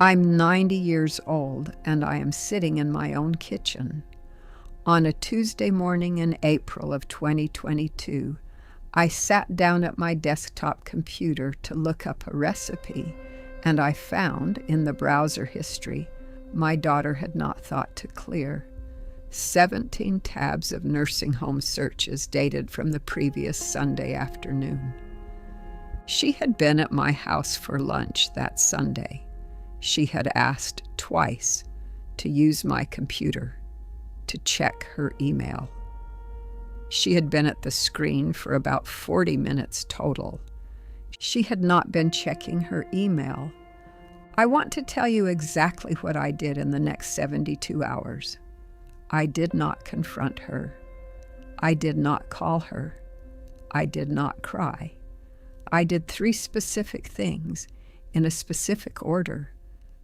I'm 90 years old and I am sitting in my own kitchen. On a Tuesday morning in April of 2022, I sat down at my desktop computer to look up a recipe, and I found in the browser history my daughter had not thought to clear 17 tabs of nursing home searches dated from the previous Sunday afternoon. She had been at my house for lunch that Sunday. She had asked twice to use my computer to check her email. She had been at the screen for about 40 minutes total. She had not been checking her email. I want to tell you exactly what I did in the next 72 hours. I did not confront her. I did not call her. I did not cry. I did 3 specific things in a specific order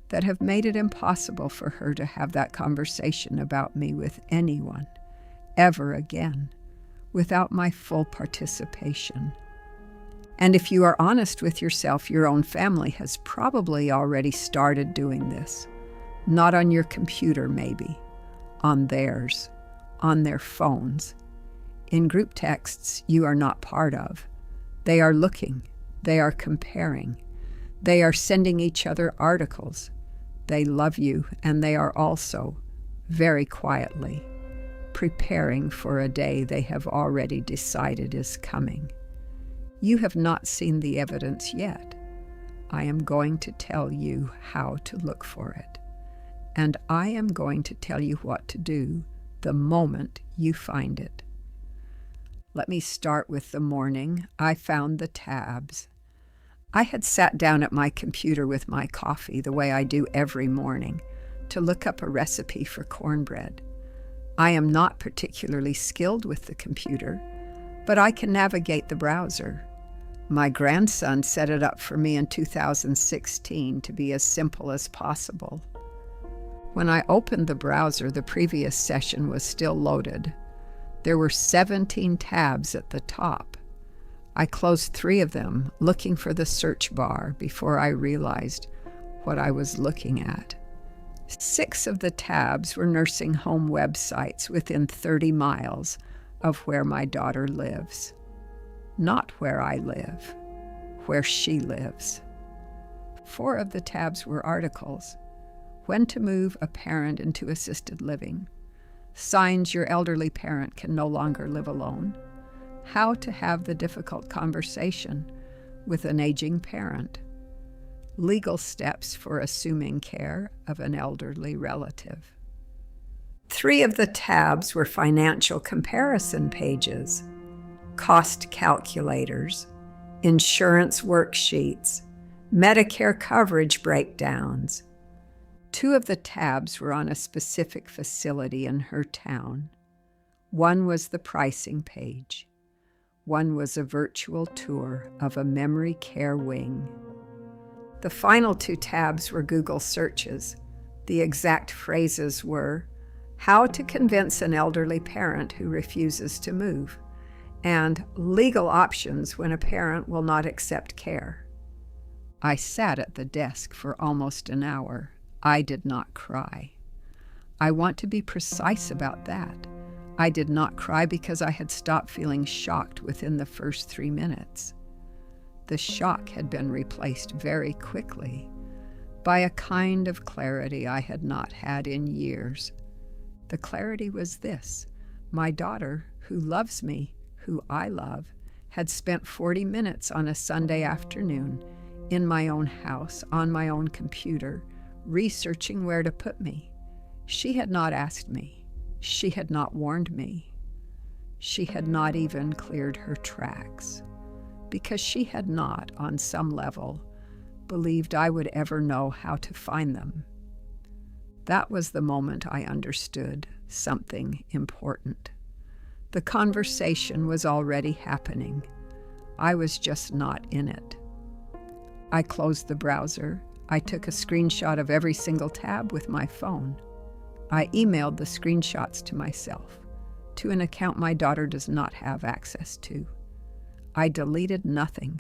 that have made it impossible for her to have that conversation about me with anyone ever again without my full participation. And if you are honest with yourself, your own family has probably already started doing this. Not on your computer, maybe. On theirs. On their phones. In group texts you are not part of. They are looking. They are comparing. They are sending each other articles. They love you, and they are also, very quietly, preparing for a day they have already decided is coming. You have not seen the evidence yet. I am going to tell you how to look for it. And I am going to tell you what to do the moment you find it. Let me start with the morning I found the tabs. I had sat down at my computer with my coffee, the way I do every morning, to look up a recipe for cornbread. I am not particularly skilled with the computer, but I can navigate the browser. My grandson set it up for me in 2016 to be as simple as possible. When I opened the browser, the previous session was still loaded. There were 17 tabs at the top. I closed 3 of them, looking for the search bar before I realized what I was looking at. 6 of the tabs were nursing home websites within 30 miles of where my daughter lives. Not where I live, where she lives. 4 of the tabs were articles. When to move a parent into assisted living. Signs your elderly parent can no longer live alone. How to have the difficult conversation with an aging parent. Legal steps for assuming care of an elderly relative. 3 of the tabs were financial comparison pages, cost calculators, insurance worksheets, Medicare coverage breakdowns. 2 of the tabs were on a specific facility in her town. One was the pricing page. One was a virtual tour of a memory care wing. The final 2 tabs were Google searches. The exact phrases were, how to convince an elderly parent who refuses to move, and legal options when a parent will not accept care. I sat at the desk for almost an hour. I did not cry. I want to be precise about that. I did not cry because I had stopped feeling shocked within the first 3 minutes. The shock had been replaced very quickly by a kind of clarity I had not had in years. The clarity was this: my daughter, who loves me, who I love, had spent 40 minutes on a Sunday afternoon in my own house, on my own computer, researching where to put me. She had not asked me. She had not warned me. She had not even cleared her tracks, because she had not, on some level, believed I would ever know how to find them. That was the moment I understood something important. The conversation was already happening. I was just not in it. I closed the browser. I took a screenshot of every single tab with my phone. I emailed the screenshots to myself, to an account my daughter does not have access to. I deleted nothing.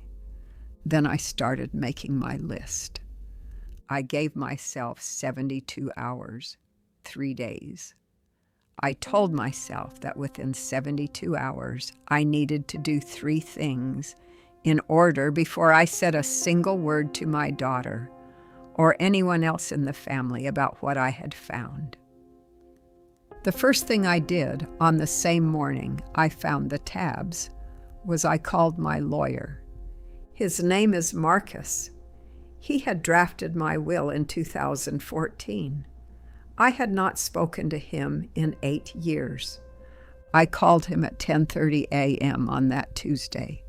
Then I started making my list. I gave myself 72 hours, 3 days. I told myself that within 72 hours, I needed to do 3 things in order before I said a single word to my daughter or anyone else in the family about what I had found. The first thing I did on the same morning I found the tabs was I called my lawyer. His name is Marcus. He had drafted my will in 2014. I had not spoken to him in 8 years. I called him at 10:30 a.m. on that Tuesday.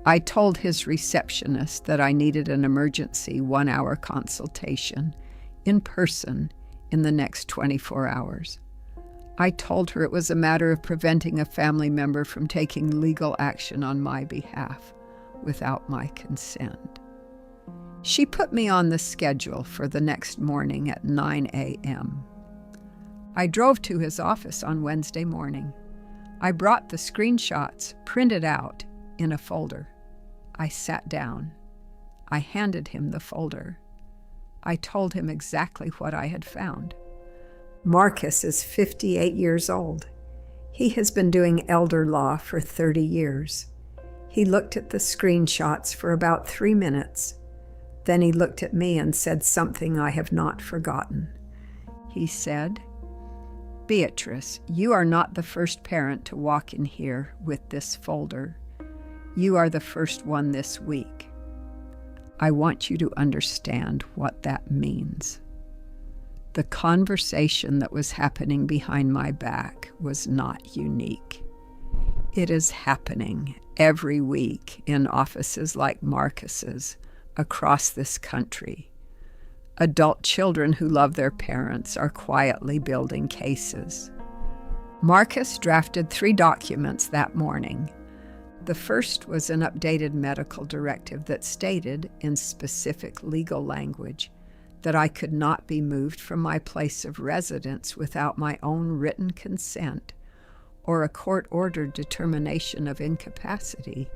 I told his receptionist that I needed an emergency 1-hour consultation in person in the next 24 hours. I told her it was a matter of preventing a family member from taking legal action on my behalf without my consent. She put me on the schedule for the next morning at 9 a.m. I drove to his office on Wednesday morning. I brought the screenshots printed out in a folder. I sat down. I handed him the folder. I told him exactly what I had found. Marcus is 58 years old. He has been doing elder law for 30 years. He looked at the screenshots for about 3 minutes. Then he looked at me and said something I have not forgotten. He said, "Beatrice, you are not the first parent to walk in here with this folder. You are the first one this week. I want you to understand what that means." The conversation that was happening behind my back was not unique. It is happening every week in offices like Marcus's across this country. Adult children who love their parents are quietly building cases. Marcus drafted 3 documents that morning. The first was an updated medical directive that stated, in specific legal language, that I could not be moved from my place of residence without my own written consent or a court-ordered determination of incapacity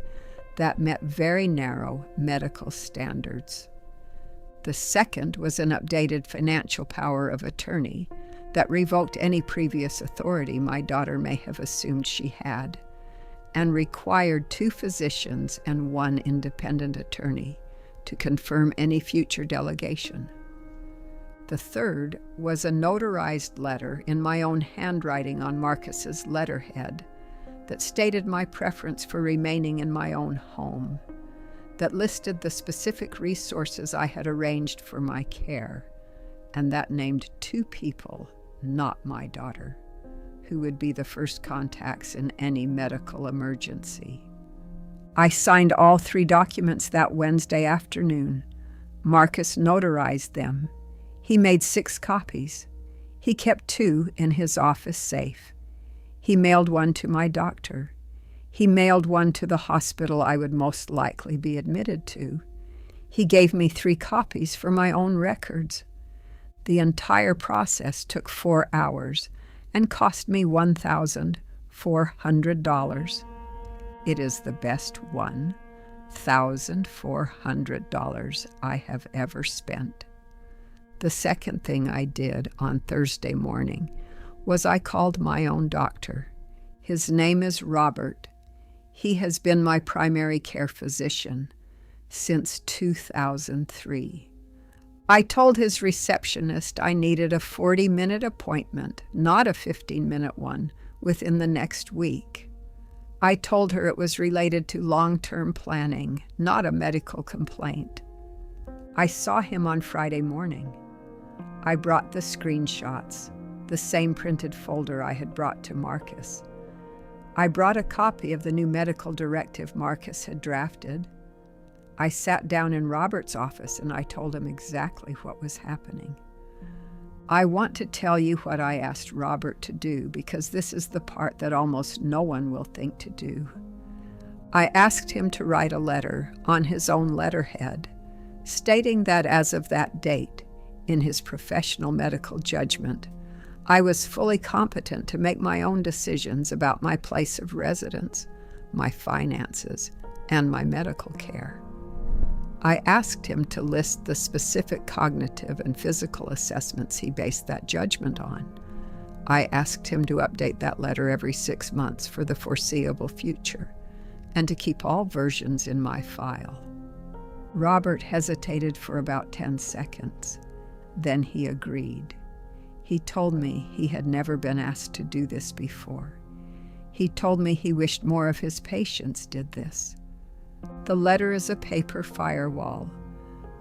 that met very narrow medical standards. The second was an updated financial power of attorney that revoked any previous authority my daughter may have assumed she had, and required 2 physicians and 1 independent attorney to confirm any future delegation. The third was a notarized letter in my own handwriting on Marcus's letterhead that stated my preference for remaining in my own home, that listed the specific resources I had arranged for my care, and that named 2 people, not my daughter, who would be the first contacts in any medical emergency. I signed all 3 documents that Wednesday afternoon. Marcus notarized them. He made 6 copies. He kept 2 in his office safe. He mailed 1 to my doctor. He mailed 1 to the hospital I would most likely be admitted to. He gave me 3 copies for my own records. The entire process took 4 hours and cost me $1,400. It is the best $1,400 I have ever spent. The second thing I did on Thursday morning was I called my own doctor. His name is Robert. He has been my primary care physician since 2003. I told his receptionist I needed a 40-minute appointment, not a 15-minute one, within the next week. I told her it was related to long-term planning, not a medical complaint. I saw him on Friday morning. I brought the screenshots, the same printed folder I had brought to Marcus. I brought a copy of the new medical directive Marcus had drafted. I sat down in Robert's office and I told him exactly what was happening. I want to tell you what I asked Robert to do because this is the part that almost no one will think to do. I asked him to write a letter on his own letterhead, stating that as of that date, in his professional medical judgment, I was fully competent to make my own decisions about my place of residence, my finances, and my medical care. I asked him to list the specific cognitive and physical assessments he based that judgment on. I asked him to update that letter every 6 months for the foreseeable future, and to keep all versions in my file. Robert hesitated for about 10 seconds. Then he agreed. He told me he had never been asked to do this before. He told me he wished more of his patients did this. The letter is a paper firewall.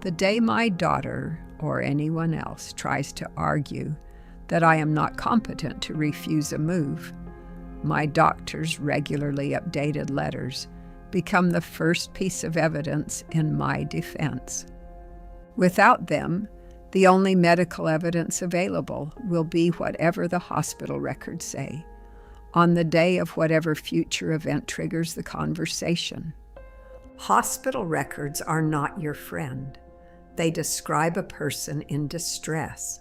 The day my daughter, or anyone else, tries to argue that I am not competent to refuse a move, my doctor's regularly updated letters become the first piece of evidence in my defense. Without them, the only medical evidence available will be whatever the hospital records say, on the day of whatever future event triggers the conversation. Hospital records are not your friend. They describe a person in distress.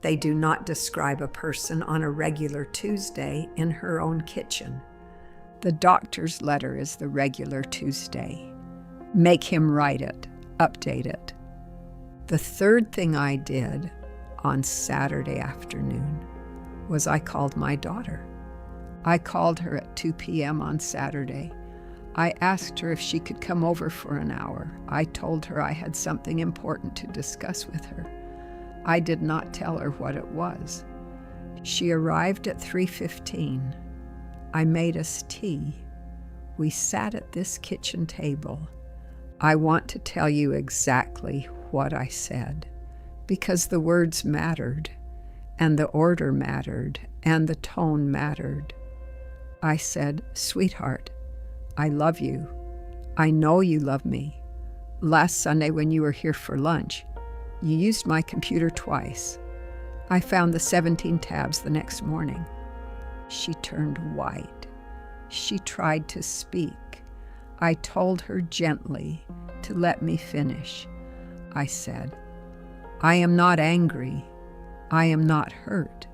They do not describe a person on a regular Tuesday in her own kitchen. The doctor's letter is the regular Tuesday. Make him write it, update it. The third thing I did on Saturday afternoon was I called my daughter. I called her at 2 p.m. on Saturday. I asked her if she could come over for an hour. I told her I had something important to discuss with her. I did not tell her what it was. She arrived at 3:15. I made us tea. We sat at this kitchen table. I want to tell you exactly what I said, because the words mattered, and the order mattered, and the tone mattered. I said, "Sweetheart, I love you. I know you love me. Last Sunday when you were here for lunch, you used my computer twice. I found the 17 tabs the next morning." She turned white. She tried to speak. I told her gently to let me finish. I said, "I am not angry. I am not hurt.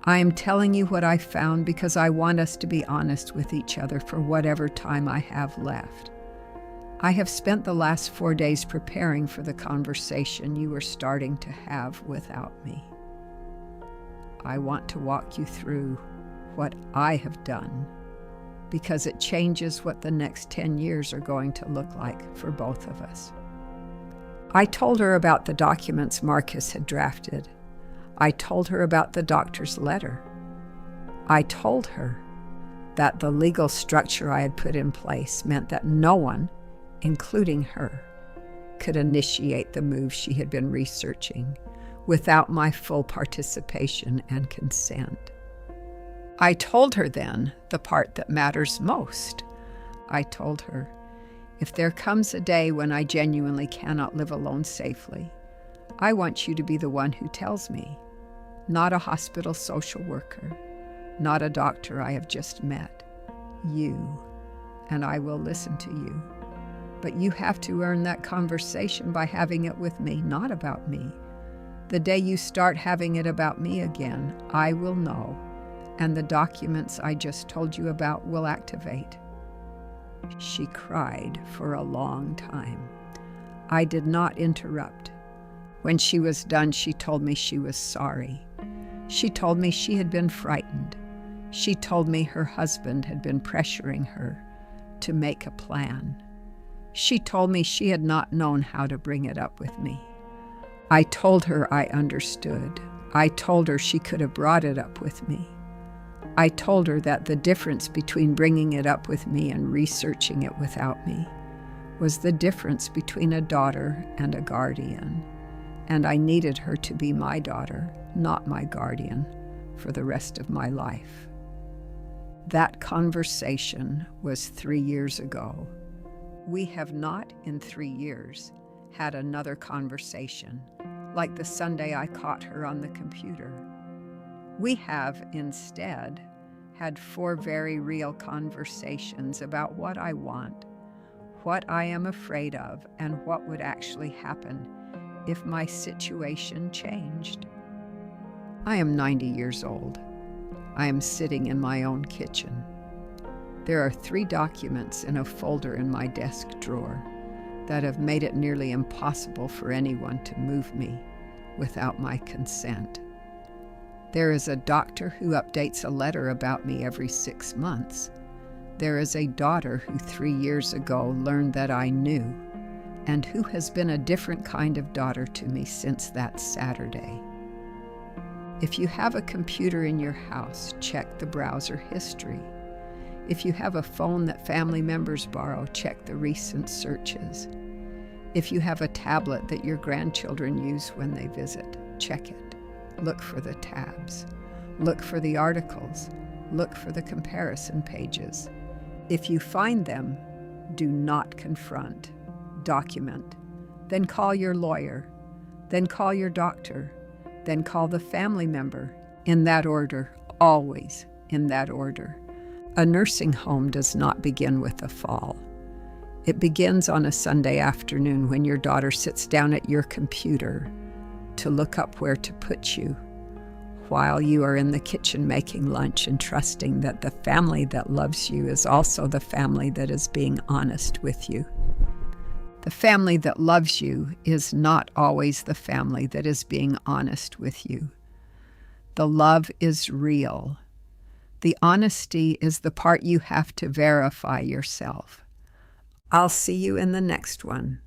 I am telling you what I found because I want us to be honest with each other for whatever time I have left. I have spent the last 4 days preparing for the conversation you are starting to have without me. I want to walk you through what I have done, because it changes what the next 10 years are going to look like for both of us." I told her about the documents Marcus had drafted. I told her about the doctor's letter. I told her that the legal structure I had put in place meant that no one, including her, could initiate the move she had been researching without my full participation and consent. I told her then the part that matters most. I told her, if there comes a day when I genuinely cannot live alone safely, I want you to be the one who tells me, not a hospital social worker, not a doctor I have just met. You, and I will listen to you. But you have to earn that conversation by having it with me, not about me. The day you start having it about me again, I will know, and the documents I just told you about will activate. She cried for a long time. I did not interrupt. When she was done, she told me she was sorry. She told me she had been frightened. She told me her husband had been pressuring her to make a plan. She told me she had not known how to bring it up with me. I told her I understood. I told her she could have brought it up with me. I told her that the difference between bringing it up with me and researching it without me was the difference between a daughter and a guardian, and I needed her to be my daughter, not my guardian, for the rest of my life. That conversation was 3 years ago. We have not in 3 years had another conversation like the Sunday I caught her on the computer. We have instead had 4 very real conversations about what I want, what I am afraid of, and what would actually happen if my situation changed. I am 90 years old. I am sitting in my own kitchen. There are 3 documents in a folder in my desk drawer. that have made it nearly impossible for anyone to move me without my consent. There is a doctor who updates a letter about me every 6 months. There is a daughter who 3 years ago learned that I knew, and who has been a different kind of daughter to me since that Saturday. If you have a computer in your house, check the browser history. If you have a phone that family members borrow, check the recent searches. If you have a tablet that your grandchildren use when they visit, check it. Look for the tabs. Look for the articles. Look for the comparison pages. If you find them, do not confront. Document. Then call your lawyer. Then call your doctor. Then call the family member. In that order, always in that order. A nursing home does not begin with a fall. It begins on a Sunday afternoon when your daughter sits down at your computer to look up where to put you, while you are in the kitchen making lunch and trusting that the family that loves you is also the family that is being honest with you. The family that loves you is not always the family that is being honest with you. The love is real. The honesty is the part you have to verify yourself. I'll see you in the next one.